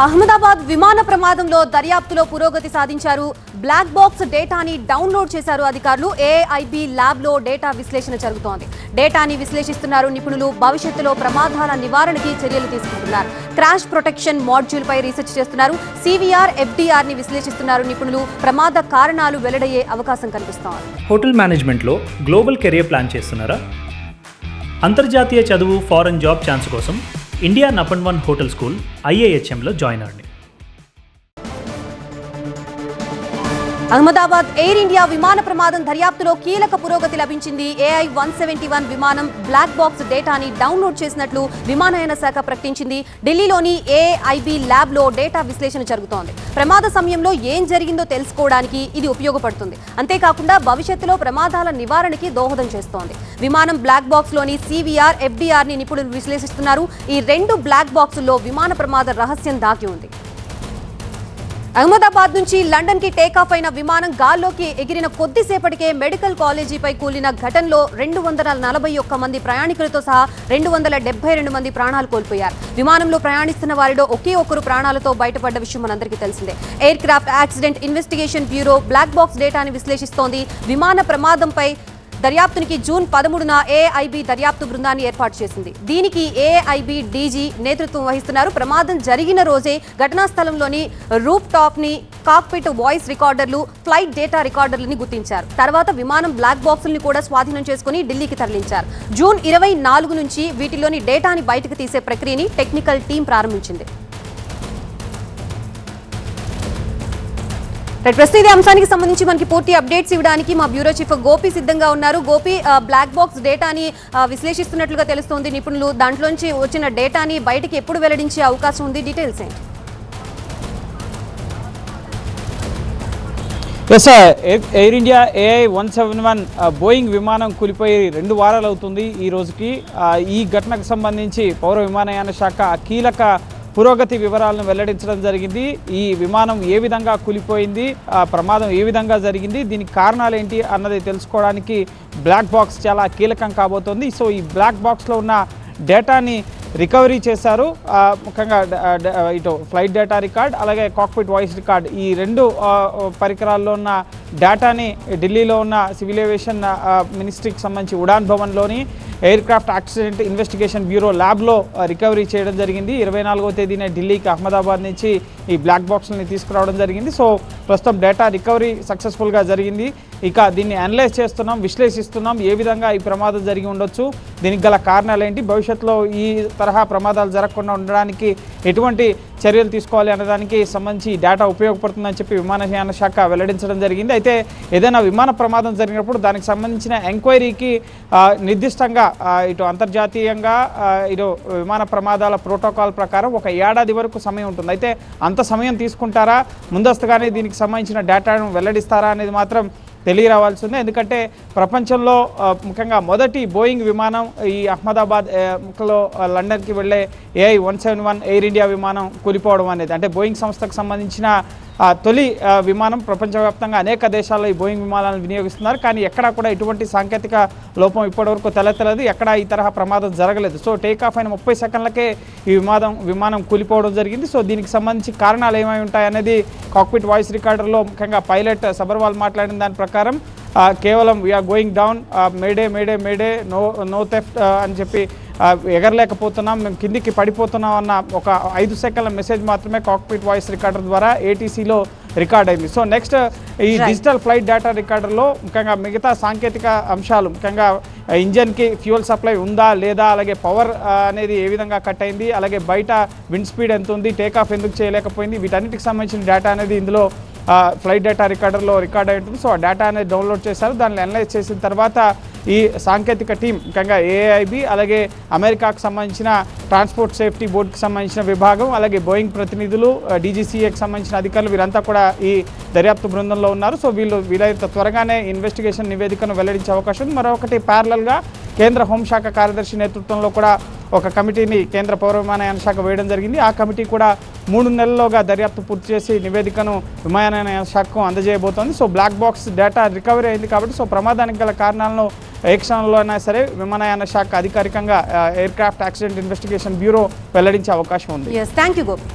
అహ్మదాబాద్ విమాన ప్రమాదంలో దర్యాప్తులో పురోగతి సాధించారు. బ్లాక్ బాక్స్ డేటాని డౌన్లోడ్ చేశారు అధికారులు. ఏఐబి ల్యాబ్ లో డేటా విశ్లేషణ జరుగుతోంది. డేటాని విశ్లేషిస్తున్నారు నిపుణులు. భవిష్యత్తులో ప్రమాదాల నివారణకి చర్యలు తీసుకుంటున్నారు. క్రాష్ ప్రొటెక్షన్ మాడ్యూల్ పై రీసెర్చ్ చేస్తున్నారు. సివిఆర్ ఎఫ్డిఆర్ ని విశ్లేషిస్తున్నారు నిపుణులు. ప్రమాద కారణాలు వెల్లడయ్యే అవకాశం కనిపిస్తోంది. హోటల్ మేనేజ్మెంట్ లో గ్లోబల్ కెరియర్ ప్లాన్ చేస్తున్నారా? అంతర్జాతీయ చదువు, ఫారెన్ జాబ్ ఛాన్స్ కోసం ఇండియా నంబర్ 1 హోటల్ స్కూల్ IIHMలో జాయిన్ అవ్వండి. అహ్మదాబాద్ ఎయిర్ ఇండియా విమాన ప్రమాదం దర్యాప్తులో కీలక పురోగతి లభించింది. AI-171 విమానం బ్లాక్ బాక్స్ డేటాని డౌన్లోడ్ చేసినట్లు విమానయాన శాఖ ప్రకటించింది. ఢిల్లీలోని ఏఐబి ల్యాబ్ లో డేటా విశ్లేషణ జరుగుతోంది. ప్రమాద సమయంలో ఏం జరిగిందో తెలుసుకోవడానికి ఇది ఉపయోగపడుతుంది. అంతేకాకుండా భవిష్యత్తులో ప్రమాదాల నివారణకి దోహదం చేస్తోంది. విమానం బ్లాక్ బాక్స్ లోని సివిఆర్ ఎఫ్డిఆర్ ని నిపుణులు విశ్లేషిస్తున్నారు. ఈ 2 బ్లాక్ బాక్సుల్లో విమాన ప్రమాద రహస్యం దాగి ఉంది. అహ్మదాబాద్ నుంచి లండన్ కి టేకాఫ్ అయిన విమానం గాల్లోకి ఎగిరిన కొద్దిసేపటికే మెడికల్ కాలేజీపై కూలిన ఘటనలో 241 మంది ప్రయాణికులతో సహా 272 మంది ప్రాణాలు కోల్పోయారు. విమానంలో ప్రయాణిస్తున్న వారిలో ఒకే ఒక్కరు ప్రాణాలతో బయటపడ్డ విషయం మనందరికీ తెలిసిందే. Aircraft accident investigation bureau black box డేటాని విశ్లేషిస్తోంది. విమాన ప్రమాదంపై దర్యాప్తునికి జూన్ 13న ఏఐబి దర్యాప్తు బృందాన్ని ఏర్పాటు చేసింది. దీనికి ఏఐబి డీజీ నేతృత్వం వహిస్తున్నారు. ప్రమాదం జరిగిన రోజే ఘటనా స్థలంలోని రూఫ్ టాప్ ని కాక్పిట్ వాయిస్ రికార్డర్లు, ఫ్లైట్ డేటా రికార్డర్లని గుర్తించారు. తర్వాత విమానం బ్లాక్ బాక్సుల్ని కూడా స్వాధీనం చేసుకుని ఢిల్లీకి తరలించారు. జూన్ 24 నుంచి వీటిలోని డేటాని బయటకు తీసే ప్రక్రియని టెక్నికల్ టీం ప్రారంభించింది. ప్రస్తుతం ఇదే అంశానికి సంబంధించి మనకి పూర్తి అప్డేట్స్ ఇవ్వడానికి మా బ్యూరో చీఫ్ గోపి సిద్ధంగా ఉన్నారు. గోపి, బ్లాక్ బాక్స్ డేటాని విశ్లేషిస్తున్నట్లుగా తెలుస్తోంది నిపుణులు. దాంట్లోంచి వచ్చిన డేటాని బయటికి ఎప్పుడు వెల్లడించే అవకాశం ఉంది? డీటెయిల్స్ ఏంటి? ఎయిర్ ఇండియా AI-171 బోయింగ్ విమానం కూలిపోయి 2 వారాలు అవుతుంది ఈ రోజుకి. ఈ ఘటనకు సంబంధించి పౌర విమానయాన శాఖ కీలక పురోగతి వివరాలను వెల్లడించడం జరిగింది. ఈ విమానం ఏ విధంగా కూలిపోయింది, ప్రమాదం ఏ విధంగా జరిగింది, దీనికి కారణాలు ఏంటి అన్నది తెలుసుకోవడానికి బ్లాక్ బాక్స్ చాలా కీలకం కాబోతోంది. సో ఈ బ్లాక్ బాక్స్లో ఉన్న డేటాని రికవరీ చేశారు. ముఖ్యంగా ఇటు ఫ్లైట్ డేటా రికార్డ్, అలాగే కాక్పిట్ వాయిస్ రికార్డ్, ఈ 2 పరికరాల్లో ఉన్న డేటాని ఢిల్లీలో ఉన్న సివిల్ ఏవియేషన్ మినిస్ట్రీకి సంబంధించి ఉడాన్ భవన్లోని aircraft accident investigation bureau ల్యాబ్లో రికవరీ చేయడం జరిగింది. 24వ తేదీనే ఢిల్లీకి అహ్మదాబాద్ నుంచి ఈ బ్లాక్ బాక్స్ని తీసుకురావడం జరిగింది. సో ప్రస్తుతం డేటా రికవరీ సక్సెస్ఫుల్గా జరిగింది. ఇక దీన్ని అనలైజ్ చేస్తున్నాం, విశ్లేషిస్తున్నాం. ఏ విధంగా ఈ ప్రమాదం జరిగి ఉండొచ్చు, దీనికి గల కారణాలు ఏంటి, భవిష్యత్తులో ఈ తరహా ప్రమాదాలు జరగకుండా ఉండడానికి ఎటువంటి చర్యలు తీసుకోవాలి అన్నదానికి సంబంధించి డేటా ఉపయోగపడుతుందని చెప్పి విమానయాన శాఖ వెల్లడించడం జరిగింది. అయితే ఏదైనా విమాన ప్రమాదం జరిగినప్పుడు దానికి సంబంధించిన ఎంక్వైరీకి నిర్దిష్టంగా ఇటు అంతర్జాతీయంగా ఇటు విమాన ప్రమాదాల ప్రోటోకాల్ ప్రకారం 1 ఏడాది వరకు సమయం ఉంటుంది. అయితే అంత సమయం తీసుకుంటారా, ముందస్తుగానే దీనికి సంబంధించిన డేటాను వెల్లడిస్తారా అనేది మాత్రం తెలియరావాల్సిందే. ఎందుకంటే ప్రపంచంలో ముఖ్యంగా మొదటి బోయింగ్ విమానం ఈ అహ్మదాబాద్లో లండన్కి వెళ్ళే AI-171 ఎయిర్ ఇండియా విమానం కూలిపోవడం అనేది, అంటే బోయింగ్ సంస్థకు సంబంధించిన తొలి విమానం. ప్రపంచవ్యాప్తంగా అనేక దేశాల్లో ఈ బోయింగ్ విమానాలను వినియోగిస్తున్నారు. కానీ ఎక్కడా కూడా ఎటువంటి సాంకేతిక లోపం ఇప్పటివరకు తలెత్తలేదు. ఎక్కడా ఈ తరహా ప్రమాదం జరగలేదు. సో టేకాఫ్ అయిన 30 సెకండ్లకే ఈ విమానం కూలిపోవడం జరిగింది. సో దీనికి సంబంధించి కారణాలు ఏమై ఉంటాయనేది కాక్పిట్ వాయిస్ రికార్డర్లో ముఖ్యంగా పైలట్ సబర్వాల్ మాట్లాడిన దాని ప్రకారం కేవలం we're going down, mayday mayday mayday, no thrust అని చెప్పి ఎగరలేకపోతున్నాం, మేము కిందికి పడిపోతున్నాం అన్న ఒక 5 సెకండ్ల మెసేజ్ మాత్రమే కాక్పిట్ వాయిస్ రికార్డర్ ద్వారా ATCలో రికార్డ్ అయింది. సో నెక్స్ట్ ఈ డిజిటల్ ఫ్లైట్ డేటా రికార్డర్లో ముఖ్యంగా మిగతా సాంకేతిక అంశాలు, ముఖ్యంగా ఇంజన్కి ఫ్యూయల్ సప్లై ఉందా లేదా, అలాగే పవర్ అనేది ఏ విధంగా కట్ అయింది, అలాగే బయట విండ్ స్పీడ్ ఎంత ఉంది, టేకాఫ్ ఎందుకు చేయలేకపోయింది, వీటన్నిటికి సంబంధించిన డేటా అనేది ఇందులో ఫ్లైట్ డేటా రికార్డర్లో రికార్డ్ అయి ఉంటుంది. సో ఆ డేటా అనేది డౌన్లోడ్ చేశారు. దాన్ని అనలైజ్ చేసిన తర్వాత ఈ సాంకేతిక టీం, ముఖ్యంగా ఏఐబి, అలాగే అమెరికాకు సంబంధించిన ట్రాన్స్పోర్ట్ సేఫ్టీ బోర్డుకి సంబంధించిన విభాగం, అలాగే బోయింగ్ ప్రతినిధులు, DGCAకి సంబంధించిన అధికారులు, వీరంతా కూడా ఈ దర్యాప్తు బృందంలో ఉన్నారు. సో వీలైనంత త్వరగానే ఇన్వెస్టిగేషన్ నివేదికను వెల్లడించే అవకాశం ఉంది. మరొకటి ప్యారలల్గా కేంద్ర హోంశాఖ కార్యదర్శి నేతృత్వంలో కూడా ఒక కమిటీని కేంద్ర పౌర విమానయాన శాఖ వేయడం జరిగింది. ఆ కమిటీ కూడా 3 నెలల్లోగా దర్యాప్తు పూర్తి చేసి నివేదికను విమానయాన శాఖకు అందజేయబోతోంది. So black box data recovery అయింది కాబట్టి సో ప్రమాదానికి గల కారణాలను ఏ క్షణంలో అయినా సరే విమానయాన శాఖ అధికారికంగా aircraft accident investigation bureau వెల్లడించే అవకాశం ఉంది. Thank you Gopi.